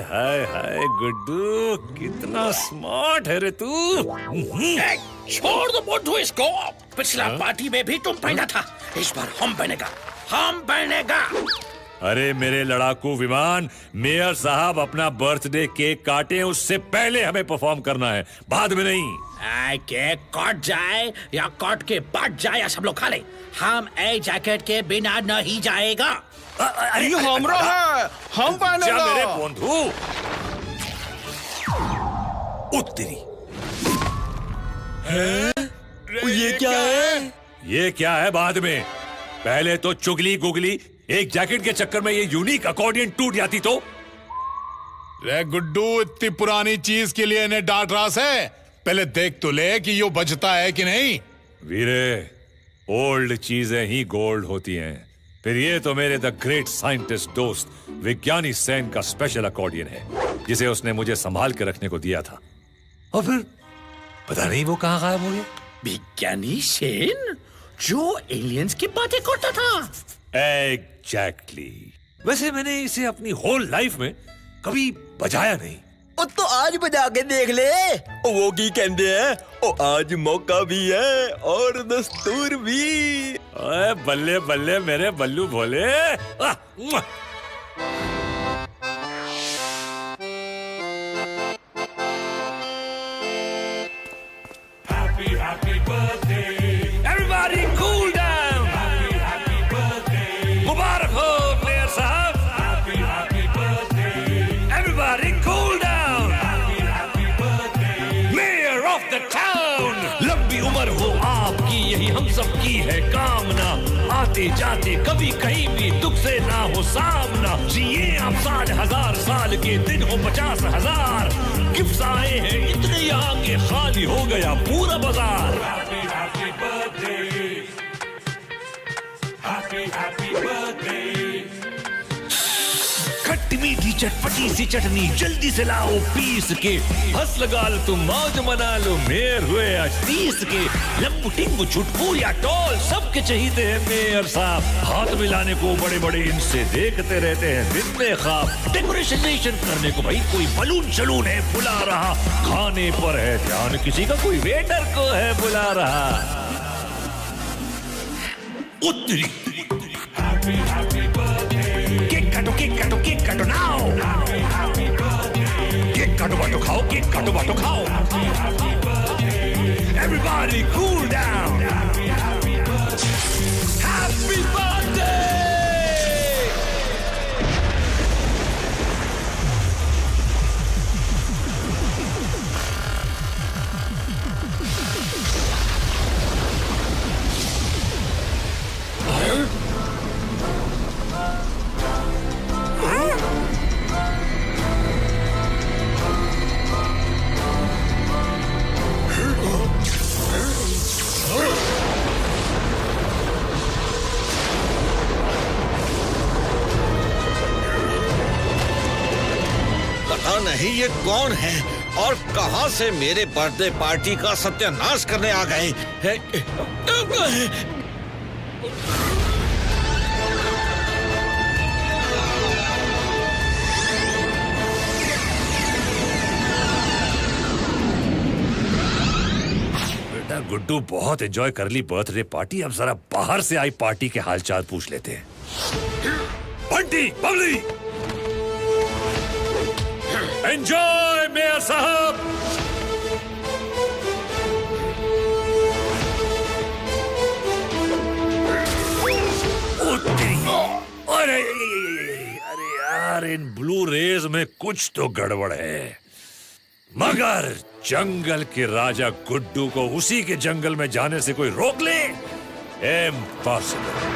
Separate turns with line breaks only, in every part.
हाय हाय गुड्डू, कितना स्मार्ट है रे तू।
छोड़ दो मोटू इसको। पिछला पार्टी में भी तुम पहना था, इस बार हम पहनेगा।
अरे मेरे लड़ाकू विमान, मेयर साहब अपना बर्थडे केक काटे उससे पहले हमें परफॉर्म करना है, बाद में नहीं।
केक कट जाए या कट के बच जाए या सब लोग खा ले, हम ए जैकेट के बिना नहीं जाएगा।
अरे हमरा है, हम पहनेगा।
मेरे बंधु उत्तरी।
ये क्या है?
ये क्या है बाद में, पहले तो चुगली गुगली, एक जैकेट के चक्कर में ये यूनिक अकॉर्डियन टूट जाती तो।
रे गुड्डू, इतनी पुरानी चीज के लिए इन्हें डांट रहा है, पहले देख तो ले कि यो बजता है कि नहीं।
वीरे, ओल्ड चीजें ही गोल्ड होती हैं। फिर ये तो मेरे द ग्रेट साइंटिस्ट दोस्त विज्ञानी सेन का स्पेशल अकॉर्डियन है, जिसे उसने मुझे संभाल के रखने को दिया था, और फिर पता नहीं वो कहां गायब हो गया।
विज्ञानी सेन जो एलियंस की बातें करता था।
एग्जैक्टली। वैसे मैंने इसे अपनी होल लाइफ में कभी बजाया नहीं।
तो आज बजा के देख ले। वो की कहते हैं, आज मौका भी है और दस्तूर भी।
ओए बल्ले बल्ले मेरे बल्लू भोले। Happy birthday. Everybody cool down. Happy birthday. मुबारक हो मेयर साहब। Happy birthday. Everybody cool down. Happy birthday. Mayor of the town. लंबी उम्र हो आपकी, यही हम सब की है कामना। आते जाते कभी कहीं भी दुख से ना हो सामना। जिए आप 60,000 साल के दिन हो 50,000। गिफ्ट्स आए हैं इतने यहाँ के खाली हो गया पूरा बाजार। Happy birthday. Happy birthday. खट्टी मीठी चटपटी सी चटनी जल्दी से लाओ पीस के, हंस लगा लो तुम मौज मना लो, मेयर हुए आज 30 के। लंबू टिंगू छुटकू या टॉल सबके चाहिए हैं मेयर साहब, हाथ मिलाने को बड़े बड़े इनसे देखते रहते हैं दिन में ख्वाब। डेकोरेशन करने को भाई कोई बलून शलून है बुला रहा, खाने पर है ध्यान किसी का कोई वेटर को है बुला रहा। उत्तरी Happy birthday. केक काटो नाउ। Happy birthday. केक काटो बाटो खाओ, केक काटो बाटो खाओ। Happy birthday. Everybody cool down. Happy birthday. Happy birthday.
पता नहीं ये कौन है और कहां से मेरे बर्थडे पार्टी का सत्यानाश करने आ गए हैं।
बेटा गुड्डू, बहुत एंजॉय कर ली बर्थडे पार्टी, अब जरा बाहर से आई पार्टी के हालचाल पूछ लेते हैं। बंटी, बबली, एंजॉय मेयर साहब। अरे यार, इन ब्लू रेज में कुछ तो गड़बड़ है, मगर जंगल के राजा गुड्डू को उसी के जंगल में जाने से कोई रोक ले? इम्पॉसिबल।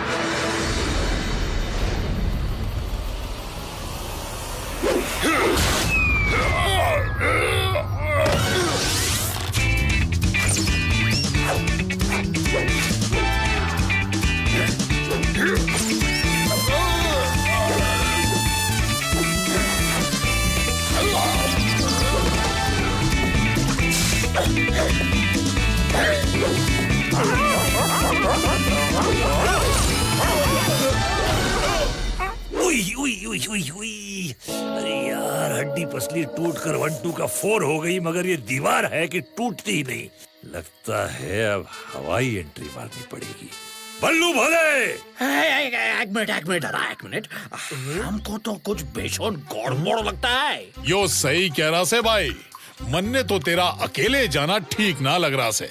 उई उई उई उई। अरे यार, हड्डी पसली टूट कर 1 2 का 4 हो गई, मगर ये दीवार है कि टूटती ही नहीं। लगता है अब हवाई एंट्री मारनी पड़ेगी। बल्लू भोले,
एक मिनट। हमको तो कुछ बेशोन गड़बड़ लगता है।
यो सही कह रहा से भाई, मन ने तो तेरा अकेले जाना ठीक ना लग रहा से।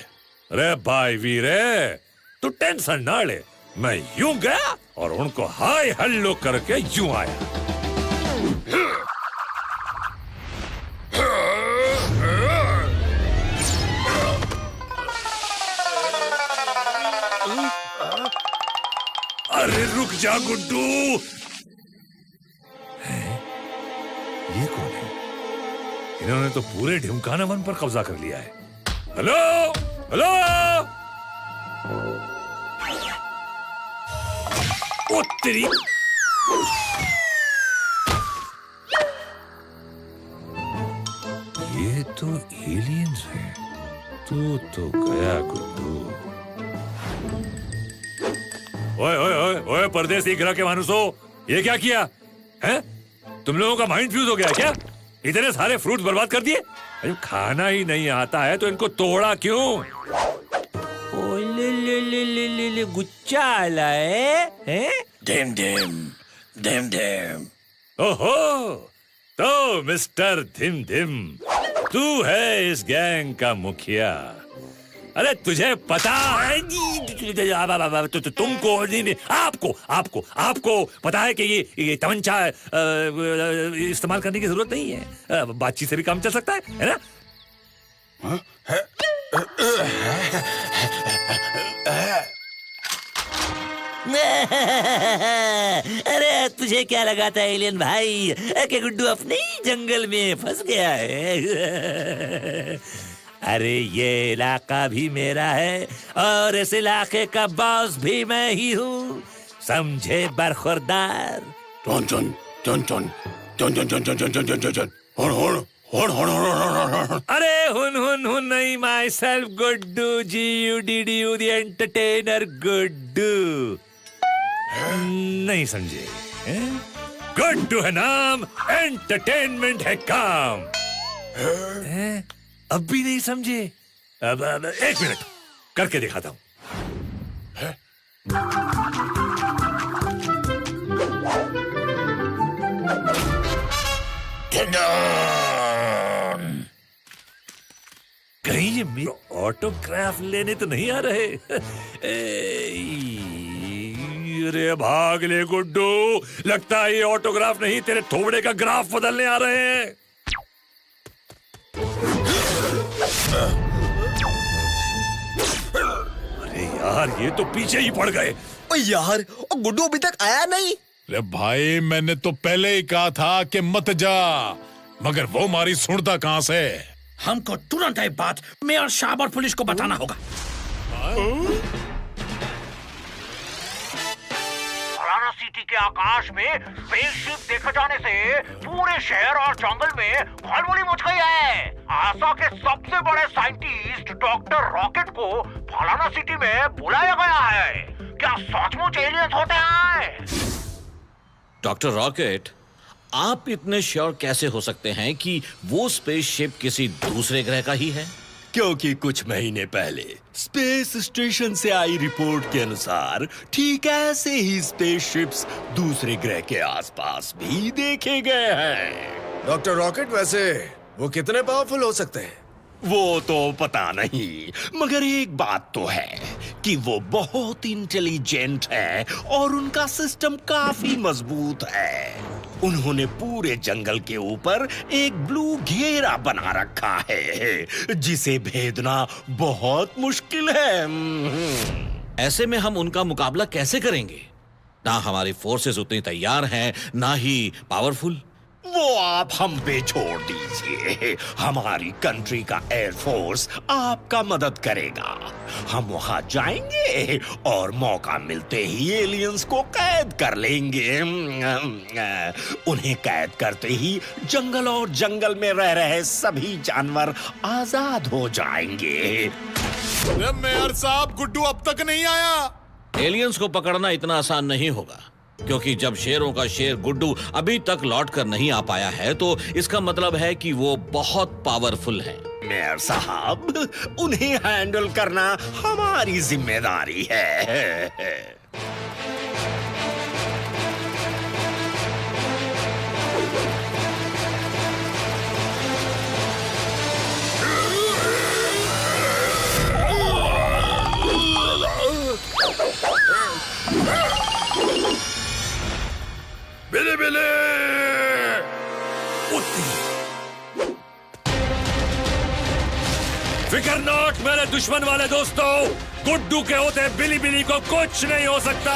अरे भाई वीरे, तू टेंशन ना ले, मैं यूं गया और उनको हाय हल्लो करके यूं आया। अरे रुक जा गुड्डू। ये कौन है? इन्होंने तो पूरे ढिमकाना वन पर कब्जा कर लिया है। हेलो हेलो, ओ तेरी, ये तो एलियंस हैं। तू तो गया गुड्डू। ओए ओए ओए ओए परदेसी ग्रह के मानुसो, ये क्या किया है? तुम लोगों का माइंड फ्यूज हो गया क्या? इतने सारे फ्रूट बर्बाद कर दिए। अरे खाना ही नहीं आता है तो इनको तोड़ा क्यों? ओ ले गुच्चा लाए हैं?
देम।
ओहो, तो मिस्टर धिम धिम, तू है इस गैंग का मुखिया। अरे तुझे पता है तुमको, आपको पता है कि ये तमंचा इस्तेमाल करने की जरूरत नहीं है। बातचीत से भी काम चल सकता है ना?
अरे तुझे क्या लगा था एलियन भाई कि गुड्डू अपने ही जंगल में फंस गया है? अरे ये इलाका भी मेरा है और इस इलाके का बॉस भी मैं ही हूँ, समझे बरखुरदार?
अरे हुन नहीं, my self Guddu, GUDDU the entertainer Guddu. नहीं समझे? गुड्डू है नाम, एंटरटेनमेंट है काम। अब भी नहीं समझे? अब 1 मिनट करके दिखाता हूं। कहीं ये मेरा ऑटोग्राफ लेने तो नहीं आ रहे? अरे भाग ले गुड्डू, लगता है ये ऑटोग्राफ नहीं तेरे थोबड़े का ग्राफ बदलने आ रहे हैं। अरे यार, ये तो पीछे ही पड़ गए।
ओ यार, ओ गुड्डू अभी तक आया नहीं।
अरे भाई, मैंने तो पहले ही कहा था कि मत जा, मगर वो हमारी सुनता कहां से?
हमको तुरंत ये बात मेयर साहब और पुलिस को बताना होगा।
फलाना सिटी के आकाश में स्पेसशिप देखे जाने से पूरे शहर और जंगल में खलबली मच गई है। आसा के सबसे बड़े साइंटिस्ट डॉक्टर रॉकेट को फलाना सिटी में बुलाया गया है। क्या सचमुच एलियंस होते हैं?
डॉक्टर रॉकेट, आप इतने श्योर कैसे हो सकते हैं कि वो स्पेसशिप किसी दूसरे ग्रह का ही है?
क्योंकि कुछ महीने पहले स्पेस स्टेशन से आई रिपोर्ट के अनुसार ठीक ऐसे ही स्पेसशिप्स दूसरे ग्रह के आसपास भी देखे गए हैं।
डॉक्टर रॉकेट, वैसे वो कितने पावरफुल हो सकते हैं?
वो तो पता नहीं, मगर एक बात तो है कि वो बहुत इंटेलिजेंट है और उनका सिस्टम काफी मजबूत है। उन्होंने पूरे जंगल के ऊपर एक ब्लू घेरा बना रखा है जिसे भेदना बहुत मुश्किल है।
ऐसे में हम उनका मुकाबला कैसे करेंगे? ना हमारी फोर्सेस उतनी तैयार हैं, ना ही पावरफुल।
वो आप हम पे छोड़ दीजिए, हमारी कंट्री का एयरफोर्स आपका मदद करेगा। हम वहां जाएंगे और मौका मिलते ही एलियंस को कैद कर लेंगे। उन्हें कैद करते ही जंगल और जंगल में रह रहे सभी जानवर आजाद हो जाएंगे।
मेयर साहब, गुड्डू अब तक नहीं आया।
एलियंस को पकड़ना इतना आसान नहीं होगा। क्योंकि जब शेरों का शेर गुड्डू अभी तक लौट कर नहीं आ पाया है तो इसका मतलब है कि वो बहुत पावरफुल है।
मेयर साहब, उन्हें हैंडल करना हमारी जिम्मेदारी है।
बिली बिली फिकर नॉट मेरे दुश्मन वाले दोस्तों, गुड्डू के होते बिली बिली को कुछ नहीं हो सकता।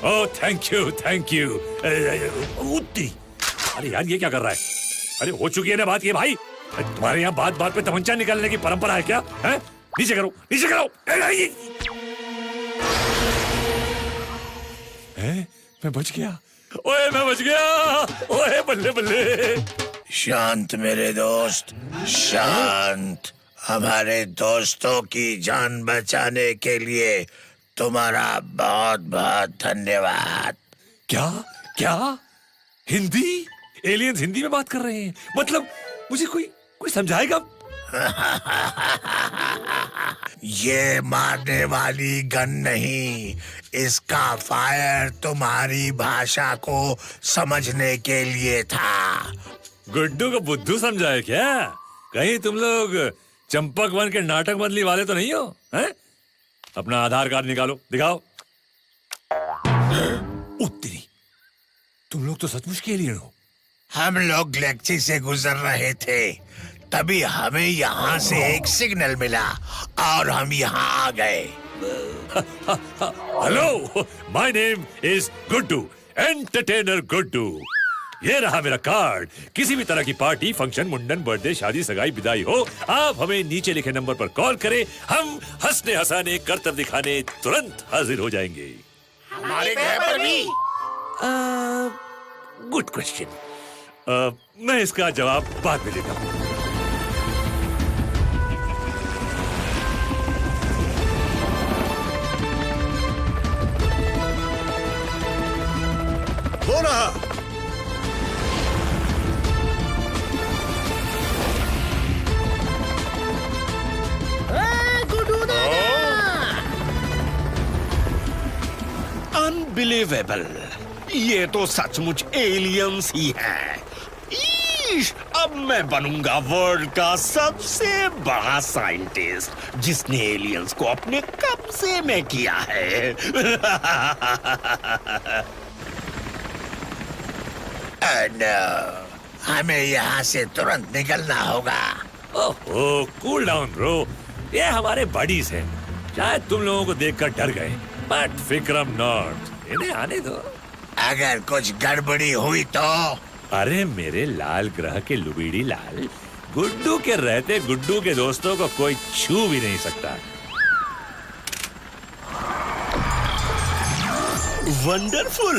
Oh thank you. अरे यार ये क्या कर रहा है? अरे हो चुकी है ना बात ये भाई। तुम्हारे यहाँ बात बात पे तमंचा निकालने की परंपरा है क्या? है? नीचे करो नीचे करो। मैं बच गया। ओए मैं बच गया। ओए बल्ले बल्ले।
शांत मेरे दोस्त, शांत। हमारे दोस्तों की जान बचाने के लिए तुम्हारा बहुत बहुत धन्यवाद।
क्या क्या हिंदी? एलियंस हिंदी में बात कर रहे हैं? मतलब मुझे कोई समझाएगा?
ये मारने वाली गन नहीं, इसका फायर तुम्हारी भाषा को समझने के लिए था।
गुड्डू को बुद्धू समझा है क्या? कहीं तुम लोग चंपक वन के नाटक बदली वाले तो नहीं हो? हैं? अपना आधार कार्ड निकालो, दिखाओ। उत्तरी, तुम लोग तो सचमुच के एलियन हो।
हम लोग गैलेक्सी से गुजर रहे थे, तभी हमें यहाँ से एक सिग्नल मिला और हम यहाँ आ गए।
Hello, my name is Guddu, entertainer Guddu. ये रहा मेरा कार्ड। किसी भी तरह की पार्टी, फंक्शन, मुंडन, बर्थडे, शादी, सगाई, विदाई हो, आप हमें नीचे लिखे नंबर पर कॉल करें। हम हंसने हंसाने, करतब दिखाने तुरंत हाजिर हो जाएंगे।
हमारे घर पर भी?
Good question. मैं इसका जवाब बाद में देता हूँ।
वो रहा।
अनबिलीवेबल, ये तो सचमुच एलियंस ही है। ईश, अब मैं बनूंगा वर्ल्ड का सबसे बड़ा साइंटिस्ट जिसने एलियंस को अपने कब्जे में किया है।
हमें यहाँ से तुरंत निकलना होगा।
ओह कूल डाउन ब्रो, ये हमारे बडीज हैं। शायद तुम लोगों को देखकर डर गए, बट विक्रम नॉट, इन्हें आने दो।
अगर कुछ गड़बड़ी हुई तो?
अरे मेरे लाल ग्रह के लुबीड़ी लाल, गुड्डू के रहते गुड्डू के दोस्तों को कोई छू भी नहीं सकता।
वंडरफुल,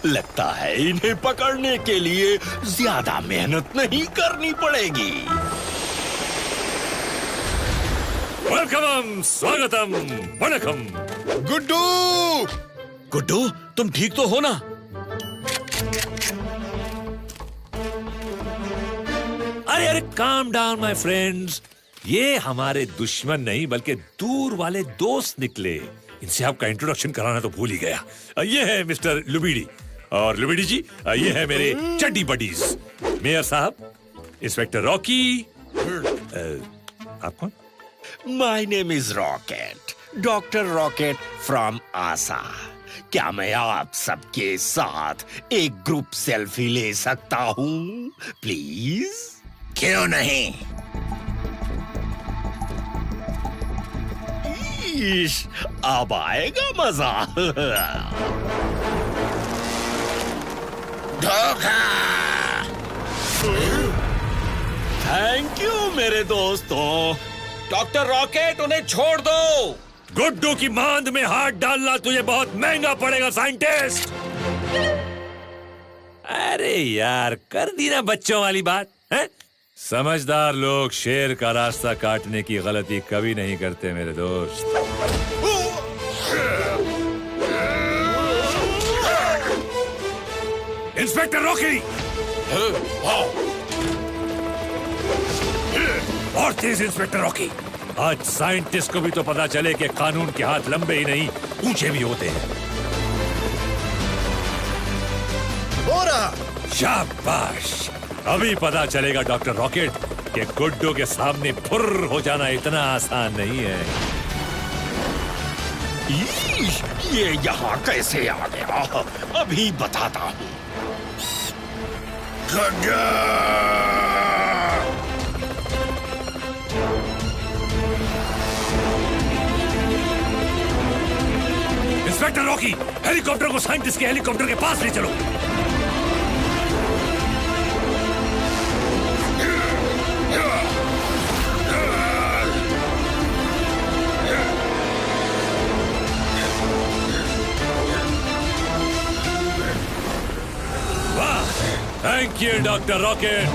लगता है इन्हें पकड़ने के लिए ज्यादा मेहनत नहीं करनी पड़ेगी।
वेलकम, स्वागतम, वणकम।
गुड्डू!
गुड्डू, तुम ठीक तो हो ना?
अरे अरे काम डाउन माय फ्रेंड्स, ये हमारे दुश्मन नहीं बल्कि दूर वाले दोस्त निकले। इनसे आपका इंट्रोडक्शन कराना तो भूल ही गया। ये है मिस्टर लुबीडी, और लुबीडी जी ये है मेरे चड्डी बडीज। मेयर साहब, इंस्पेक्टर रॉकी। आप कौन?
My name is rocket, doctor rocket from आसा। क्या मैं आप सबके साथ एक ग्रुप सेल्फी ले सकता हूँ प्लीज?
क्यों नहीं?
ईश, अब आएगा मजा।
धोखा!
थैंक यू मेरे दोस्तों। डॉक्टर रॉकेट, उन्हें छोड़ दो।
गुड्डू की मांद में हाथ डालना तुझे बहुत महंगा पड़ेगा साइंटिस्ट। अरे यार, कर दी ना बच्चों वाली बात है? समझदार लोग शेर का रास्ता काटने की गलती कभी नहीं करते मेरे दोस्त। इंस्पेक्टर रॉकी, और तेज इंस्पेक्टर रॉकी। आज साइंटिस्ट को भी तो पता चले कि कानून के हाथ लंबे ही नहीं ऊंचे भी होते हैं।
हो रहा।
शाबाश, अभी पता चलेगा डॉक्टर रॉकेट कि गुड्डू के सामने फुर्र हो जाना इतना आसान नहीं है।
ये यहाँ कैसे आ गया? अभी बताता हूँ।
इंस्पेक्टर रॉकी, हेलीकॉप्टर को साइंटिस्ट के हेलीकॉप्टर के पास ले चलो। वाह, थैंक यू डॉक्टर रॉकेट।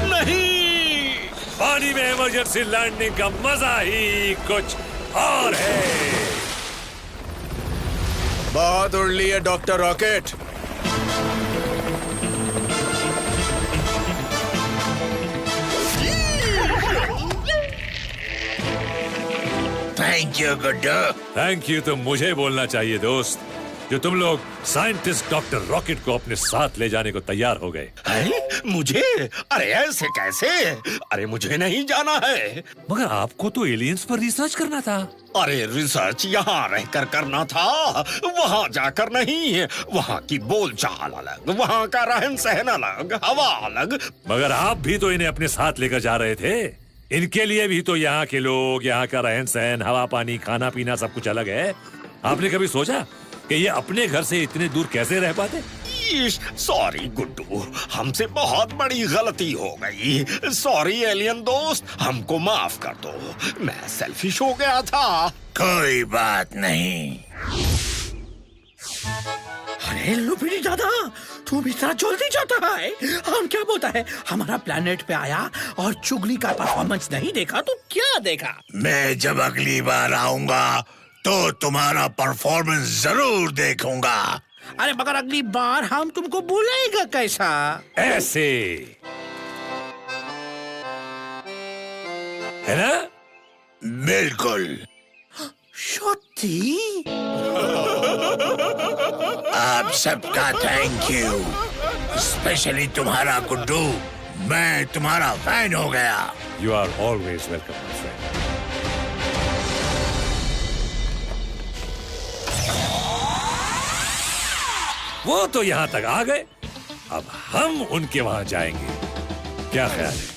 नहीं,
पानी में इमरजेंसी लैंडिंग का मजा ही कुछ और है।
बहुत उड़ ली है doctor rocket.
Thank you Guddu.
Thank you तो मुझे बोलना चाहिए दोस्त, जो तुम लोग साइंटिस्ट डॉक्टर रॉकेट को अपने साथ ले जाने को तैयार हो गए।
मुझे? अरे ऐसे कैसे? अरे मुझे नहीं जाना है।
मगर आपको तो एलियंस पर रिसर्च करना था।
अरे रिसर्च यहाँ रहकर करना था, वहाँ जाकर नहीं। वहाँ की बोलचाल अलग, वहाँ का रहन सहन अलग, हवा अलग।
मगर आप भी तो इन्हें अपने साथ लेकर जा रहे थे। इनके लिए भी तो यहाँ के लोग, यहाँ का रहन सहन, हवा पानी, खाना पीना सब कुछ अलग है। आपने कभी सोचा कि ये अपने घर से इतने दूर कैसे रह पाते?
सॉरी गुड्डू, हमसे बहुत बड़ी गलती हो गई। सॉरी एलियन दोस्त, हमको माफ कर दो। मैं सेल्फिश हो गया था।
कोई बात नहीं।
अरे लुपिनी दादा, तू भी इतना जल्दी जाता है? हम क्या बोलता है, हमारा प्लेनेट पे आया और चुगली का परफॉर्मेंस नहीं देखा तो क्या देखा?
मैं जब अगली बार आऊंगा तो तुम्हारा परफॉर्मेंस जरूर देखूंगा।
अरे मगर अगली बार हम तुमको बुलाएगा कैसा?
ऐसे, है ना?
बिल्कुल।
सच्ची?
आप सबका थैंक यू, स्पेशली तुम्हारा गुड्डू। मैं तुम्हारा फैन हो गया।
You are always welcome my friend. वो तो यहाँ तक आ गए, अब हम उनके वहां जाएंगे। क्या ख्याल है?